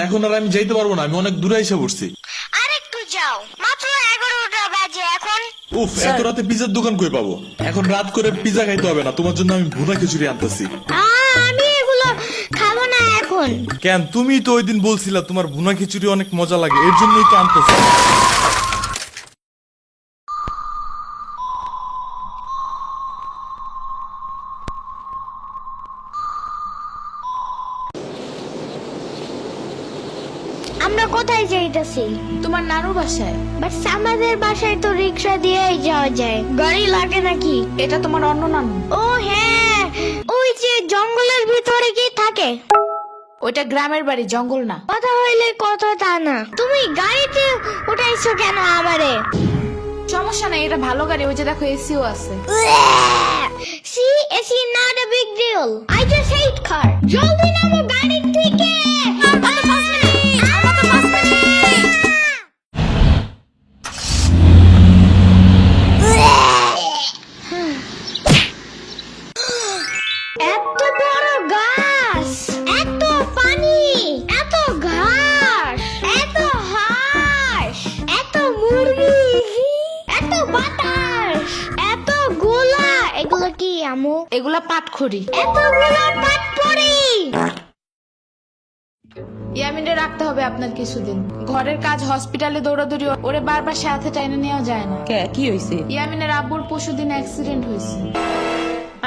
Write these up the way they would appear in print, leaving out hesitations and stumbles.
এখন আর আমি যাইতে পারবো না, আমি অনেক দূরে এসে পড়ছি। আরেকটু যাও, মাত্র 11টা বাজে এখন। উফ, এত রাতে পিজার দোকান কই পাবো? এখন রাত করে পিজা খাইতে হবে না, তোমার জন্য আমি ভুনা খিচুড়ি আনতেছি। আমি এগুলো খাবো না এখন। কেন? তুমি তো ওই দিন বলছিলা তোমার ভুনা খিচুড়ি অনেক মজা লাগে, এর জন্যই তো আনতেছি। আমরা কোথায় যাইতেছি? তোমার নানুর বাসায়। বাট আমাদের বাসায় তো রিক্সা দিয়েই যাওয়া যায়, গাড়ি লাগে নাকি? এটা তোমার অন্য নানু। ও হ্যাঁ, ওই যে জঙ্গলের ভিতরে কি থাকে? ওইটা গ্রামের বাড়ি, জঙ্গল না। কথা হইলে কথা তা না। তুমি গাড়িতে উঠাইছো কেন আমারে? সমস্যা নাই, এটা ভালো গাড়ি। ওই যে দেখো, এসিও আছে। See, it's not a big deal. I just hate car. জলদি নামো গাড়ি থেকে। এত বড় গাছ, এত পানি, এত ঘাস, এত হাঁস, এত মুরগি, এত বাতাস, এত গোলা। এগুলো কি আমু? এগুলা পাটখড়ি। এতগুলো পাটপড়ি। ইয়ামিনে রাখতে হবে আপনার কিছুদিন। ঘরের কাজ, হসপিটালে দৌড়াদৌড়ি, ওরে বারবার সাথে টাইনে নেওয়া যায় না। কি হয়েছে? ইয়ামিনের আব্বুর পরশুদিন অ্যাক্সিডেন্ট হয়েছে।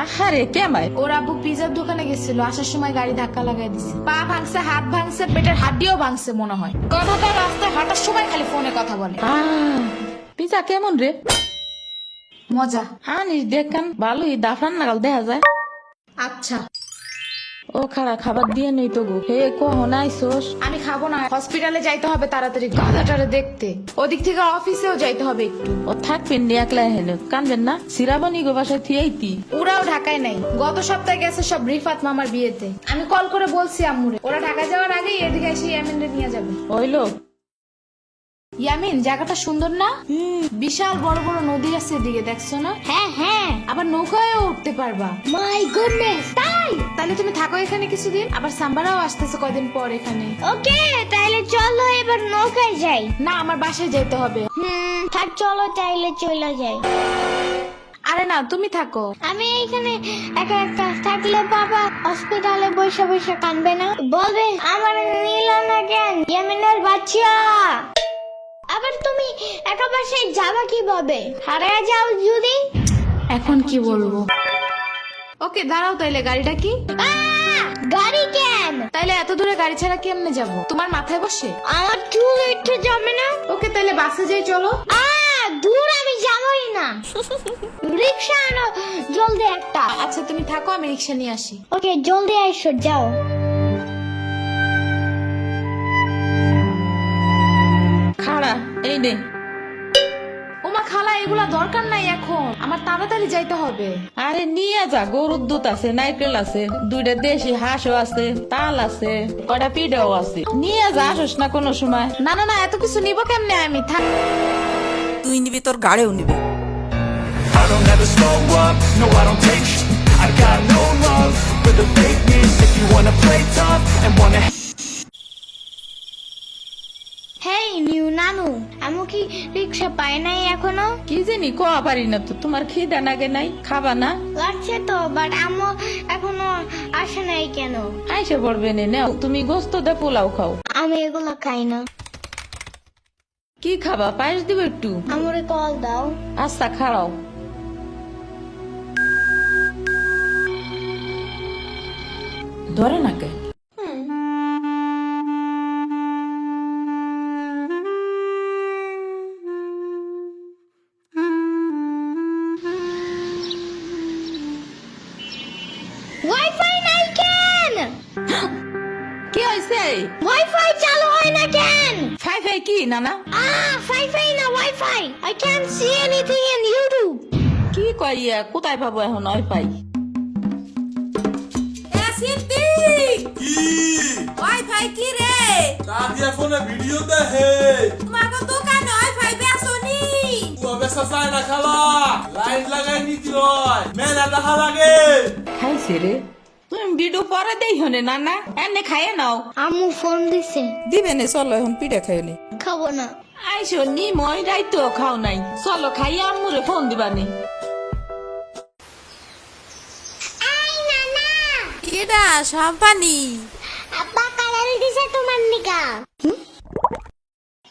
আহারে কেমাই? ওর আব্বু পিজার দোকানে গেছিল, আসার সময় গাড়ি ধাক্কা লাগাই দিছে। পা ভাঙছে, হাত ভাঙছে, পেটের হাড্ডিও ভাঙছে মনে হয়। কথাটা রাস্তায় হাঁটার সময় খালি ফোনে কথা বলে। পিজা কেমন রে? মজা। আনিস দেখান, ভালোই দাফরান নাগাল দেখা যায়। আচ্ছা, ও খারা খাবার দিয়ে নেই তো গো। হে কখন আইসোস? আমি খাবো না, হসপিটালে যাইতে হবে তাড়াতাড়ি গাধাটারে দেখতে। ওদিক থেকে অফিসেও যাইতে হবে একটু। ও থাকবেন নি একলা হেন, কানবেন না? সিরাবনি গো বাসায় থিয়েইতি। ওরাও ঢাকায় নাই, গত সপ্তাহে গেছে সব রিফাত মামার বিয়েতে। আমি কল করে বলছি আম্মুরে, ওরা ঢাকা যাওয়ার আগেই এদিকে এসে ইয়ামিনরে নিয়ে যাবে। হইলো? ইয়ামিন, জায়গাটা সুন্দর না? বিশাল বড় বড় নদী আছে এদিকে, দেখছো না? হ্যাঁ হ্যাঁ, আবার নৌকায়ও উঠতে পারবা। মাই গুডনেস, তাই? তাহলে তুমি থাকো এখানে কিছুদিন, আবার সাম্বারাও আসতেছে কয়দিন পর এখানে। ওকে, তাইলে চলো এবার নৌকায় যাই। না, আমার বাসায় যেতে হবে। থাক, চলো তাইলে চলে যাই। আরে না, তুমি থাকো। আমি এখানে একা একা থাকলে বাবা হসপিটালে বসে বসে কানবে না? বলবে আমার নিল না কেন ইয়ামিনের বাচ্চা। আবার তুমি একা বাসায় যাবা কিভাবে? হারিয়ে যাও যদি? এখন কি বলবো? ওকে দাঁড়াও, তাইলে গাড়িটা কি? গাড়ি কেন? তাইলে এত দূরে গাড়ি ছাড়া কেমনে যাব? তোমার মাথায় বসে? আমার চুল উঠে যাবে না? ওকে, তাইলে বাসে যাই, চলো। দূর আমি যাবই না। রিক্সা আনো জলদি একটা। আচ্ছা তুমি থাকো, আমি রিক্সা নিয়ে আসি। ওকে, জলদি আইসো, যাও। খাড়া এই নে। ওমা খালা, এগুলা দরকার নাই এখন, আমার তাড়াতাড়ি যাইতে হবে। আরে নিয়ে যা, গরুর দুধ আছে, নারকেল আছে, দুইটা দেশি হাঁসও আছে, তাল আছে, কয়টা পিঠাও আছে। নিয়ে যা, আসোস না কোনো সময়? না না না, এত কিছু নিব কেমনে আমি? থাক। তুই নিবি, তোর গাড়িও নিবি। I don't ever slow up, no I don't take sh**. I got no love for the fakeness. If you wanna play tough and wanna hey new নানু, আমু কি রিক্সা পায় নাই এখনো? কি জানি কোয়া পারি না তো। তোমার খিদা নাগে নাই? খাবা না? লাগছে তো, বাট আমু এখনো আসে নাই কেন? আইসে পড়বে নে, নাও তুমি গোস্ত দে পোলাও খাও। আমি এগুলো খাই না। কি খাবা? পায়েস দিব একটু? আমুরে কল দাও। আচ্ছা খাড়াও। ধরে নাকে। ওয়াইফাই নাই কেন? কি হয়েছে? ওয়াইফাই চালু হয় না কেন? ফাই ফাই কি নানা? ফাইফাই না wifi. I can't see anything in YouTube. কি কইয়া কোথায় পাবো এখন ওয়াইফাই? কি ওয়াইফাই কি রে? দাদিয়া ফোনে ভিডিও দেখে। তোমাকে দোকানে ওয়াইফাই বেসনি? ও বেসা চায় না খালা, লাইন লাগাই নিতে হয়, মেলা দেখা লাগে। খাইছে রে? তুমি ভিডিও পরে দেই হনে নানা এনে খাইয়ে নাও। আম্মু ফোন দিছে। দিবে নে চলো এখন পিঠা খাই নি। খাবো না। আইসো নি মই রাইতো খাও নাই, চলো খাইয়া আম্মুরে ফোন দিবানি। এই নানা, কেডা সাম্পানি? আব্বা কালার দিছে তোমার নিকা।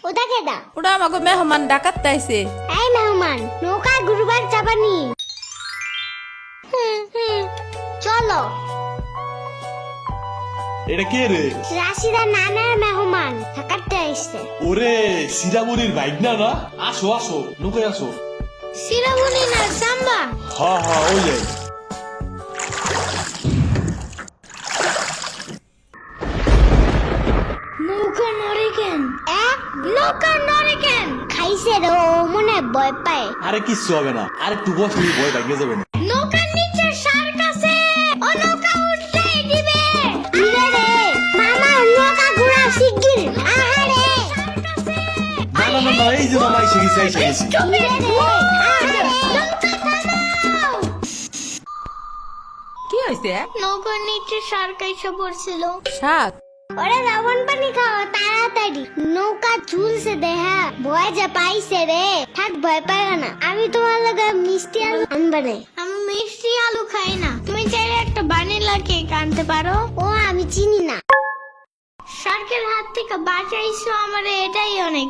ওটা কেডা? ওটা আমাকে মেহমান ডাকাত তাইছে। এই মেহমান, নৌকা গুরুবার চাপানি। চলো। এটা কে রে? রাশিদা নানার মেহমান থাকাতে আসছে। ওরে সিরামুরির বাইক না না? আসো আসো, নৌকায় আসো। সিরামুনি না সাম্বা। হ্যাঁ ওই যাই। নৌকা নড়ে কেন? নৌকা নড়ে কেন? খাইছে রে, ও মনে হয় ভয় পায়। আরে কিচ্ছু হবে না, আরে একটু বসে ভয় ভাগিয়ে যাবে না। নৌকার নিচে শার্ক আছে, ও নৌকা উঠতেই দিবে। ইরে রে, মামা নৌকা ঘোরা শিগগির। আহারে, না না না না, এই যে মামা এসে গেছে এসে গেছে। ইরে রে, আহারে, নৌকা থামাও। কি হয়েছে? নৌকার নিচে শার্ক এসে পড়ছিল। শাক ওরে লবণ পানি খাও তাড়াতাড়ি, নৌকা ঝুলছে দেহা, ভয় যা পাইছে রে। থাক ভয় পাইও না, আমি তোমার লগে মিষ্টি আলু আনবানে। আমি মিষ্টি আলু খাই না, তুমি চাইলে একটা ভ্যানিলা কেক আনতে পারো। ও আমি চিনি না। শার্কের হাত থেকে বাঁচাইছো আমারে, এটাই অনেক।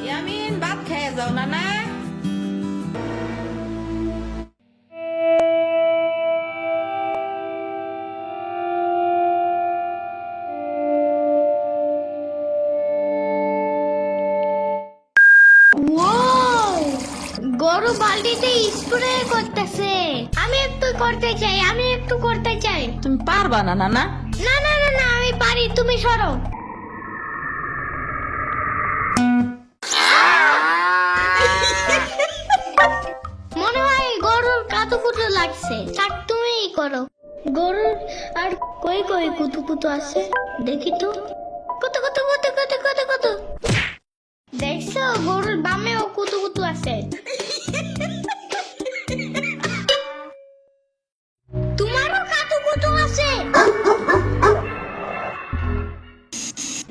ইয়ামিন ভাত খেয়ে যাও নানা। গরু বালতিতে স্প্রে করতেছে। আমি একটু করতে চাই, আমি একটু করতে চাই। তুমি পারবা না নানা? না না না না, আমি পারি, তুমি সরো। মনে হয় গরুর কাতুকুতু লাগছে, থাক তুমিই করো। গরুর আর কই কই কুতুকুতু আছে দেখি তো। কত কত কত কত কত কত, দেখছো গরুর বামেও কুতুকুতু আছে। তোমারও কাতুকুতু আছে।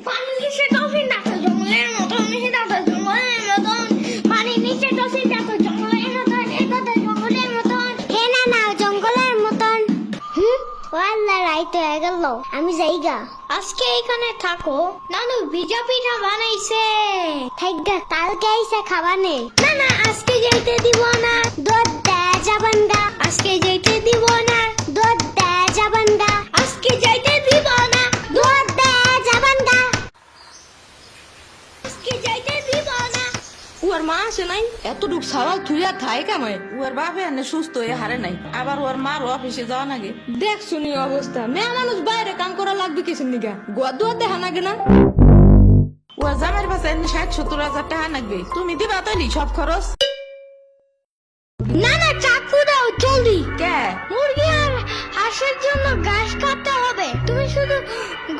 পানির নিচে ডলফিন ডাকছে জঙ্গলের মতন, নিচে ডাকছে জঙ্গলের মতন, পানির নিচে ডলফিন ডাকছে জঙ্গলের মতন, এই কথা জঙ্গলের মতন। হে না না, জঙ্গলের মতন। ওয়াল্লা রাইত হয়ে গেল, আমি যাইগা। আজকে এখানে থাকো, নানু ভিজা পিঠা বানাইছে। থাইগা, কালকে আইসা খাবানে। না না, আজকে যাইতে দিব না, দুধ দেয়া যাবেন গা। আজকে যাইতে দিব না, দুধ দেয়া যাবেন গা। আজকে যাইতে দিব না, দুধ দেয়া যাবেন গা। আজকে যাইতে দিব না। ওর মা আসে নাই, এতটুক সওয়াল থুইয়া থাই কামে। ওর বাপে এনে সুস্থ হয়ে হারে নাই, আবার ওর মার অফিসে যাওয়া নাগে। দেখ শুনি অবস্থা, মেয়ে মানুষ বাইরে কাম করা লাগবে কিছু নিগা, গোয়া দুয়া দেখা নাগে না। ওর জামাইয়ের পাশে 60-70 হাজার টাকা লাগবে, তুমি দিবা তৈরি সব খরচ? না না, চাকু দাও জলদি। কে? মুরগি আর হাঁসের জন্য ঘাস কাটতে হবে, তুমি শুধু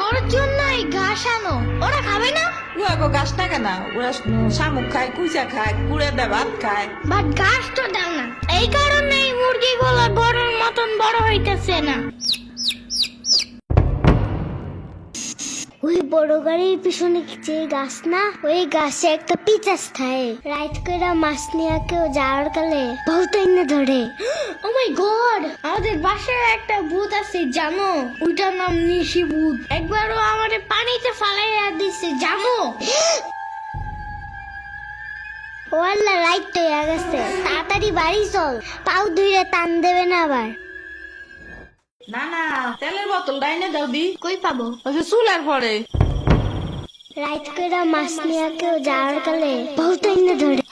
গরুর জন্য এই ঘাস আনো। ওরা খাবে না? ওগো গাছ টাকা না, ওরা শামুক খায়, কুচা খায়, কুড়ে দেয়, ভাত খায়। বাট ঘাস তো দাও না, এই কারণে এই মুরগিগুলো গরুর মতন বড় হইতেছে না। ওই বড় গাড়ির পিছনে যে গাছ না, ওই গাছে একটা পিচাস থাকে। রাইট করে মাছ নিয়ে কেউ যাওয়ার কালে বহুত এনে ধরে। ও মাই গড, আমাদের বাসায় একটা ভূত আছে জানো, ওইটার নাম নিশি ভূত। একবারও আমাদের পানিতে ফালাইয়া দিছে জানো। ওয়াল্লা রাইট হয়ে গেছে, তাড়াতাড়ি বাড়ি চল, পাও ধুইরে টান দেবে না আবার। না না, তেলের বোতল ডাইনে দাও দি। কই পাবো? ওই যে চুলার পরে। রাইট করে মাছ নিয়ে কেউ যাওয়ার কালে বহুত এনে ধরে।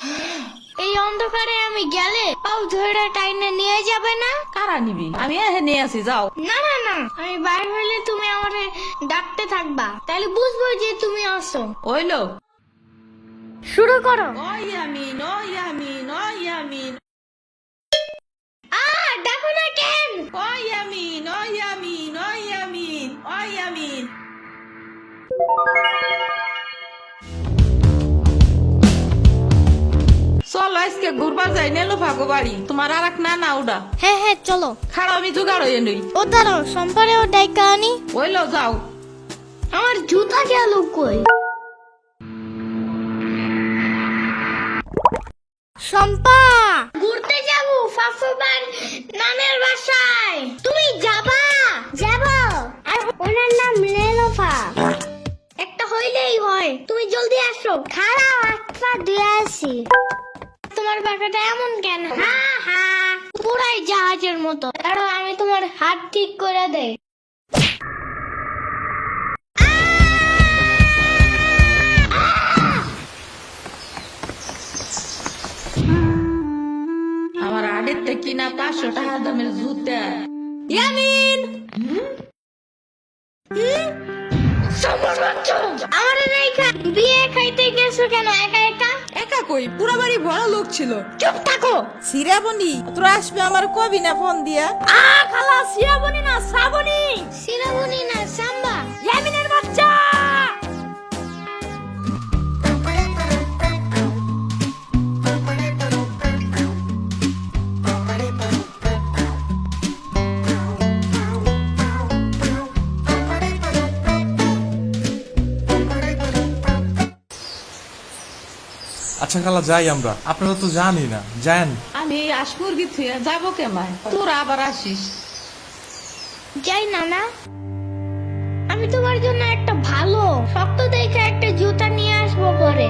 এই অন্ধকারে আমি গেলে পাও ধরে টাইনে নিয়ে যাবে না? কারা নিবি? আমি এহে নিয়ে আসি, যাও। না না না, আমি বাইরে হইলে তুমি আমারে ডাকতে থাকবা, তাহলে বুঝবো যে তুমি আসো। ওইলো শুরু করো। ও ইয়ামিন, ও ইয়ামিন, ও ইয়ামিন, ডাকো না কেন? ও ইয়ামিন, ও ইয়ামিন, ও ইয়ামিন, ও ইয়ামিন। চলো আজকে ঘুরবার যাই নেলো ভাগো বাড়ি তোমার আর এক না ওটা হ্যাঁ হ্যাঁ চলো। খাড়া আমি জোগাড় হয়ে নই ও দাঁড়াও, সম্পারেও ডাইকা আনি। ওইলো যাও। আমার জুতা গেল কই? শম্পা, ঘুরতে যাবো ফাফুবার নানের বাসায়। তুমি যাবা? যাবো। আর ওনার নাম লেলোফা। একটা হইলেই হয়, তুমি জলদি আসো। খারাপ হাতটা ধুয়ে আসি। তোমার পাখাটা এমন কেন? হা হা, পুরাই জাহাজের মতো। দাঁড়াও, আমি তোমার হাত ঠিক করে দেই। আমার আড়ের থেকে কিনা 500 টাকা দামের জুতা। ইয়ামিন আমার রেখা বিয়ে খাইতে গেছো কেন একা একা? একা কই, পুরা বাড়ি ভরা লোক ছিল। চুপ থাকো। সিরাবনি তোরা আসবে আমার কবি না ফোন দিয়া? খালা সিরাবনি না শ্রাবণী। সিরাবনি না সাম্বা। ইয়ামিনের বাচ্চা। আচ্ছা খালা যাই আমরা, আপনারা তো জানি না, যান। আমি আসমুরগি থুয়ে যাবো কেমায়, তোরা আবার আসিস। যাই নানা, আমি তোমার জন্য একটা ভালো শক্ত দেখে একটা জুতা নিয়ে আসবো পরে।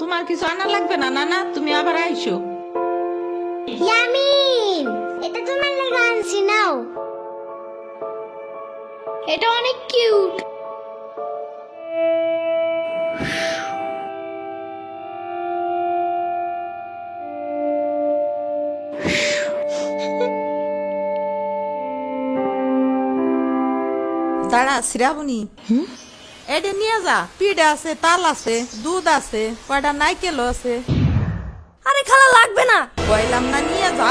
তোমার কিছু আনা লাগবে না নানা, তুমি আবার আইসো। ইয়ামিন, এটা তোমার লাগা আনছি, নাও। এটা অনেক কিউট। দাঁড়া সিরাবনি, এটা নিয়ে যা। পিঠা আছে, তাল আছে, দুধ আছে, কয়টা নাইকেলও আছে। আরে খালা লাগবে না। কইলাম না নিয়ে যা।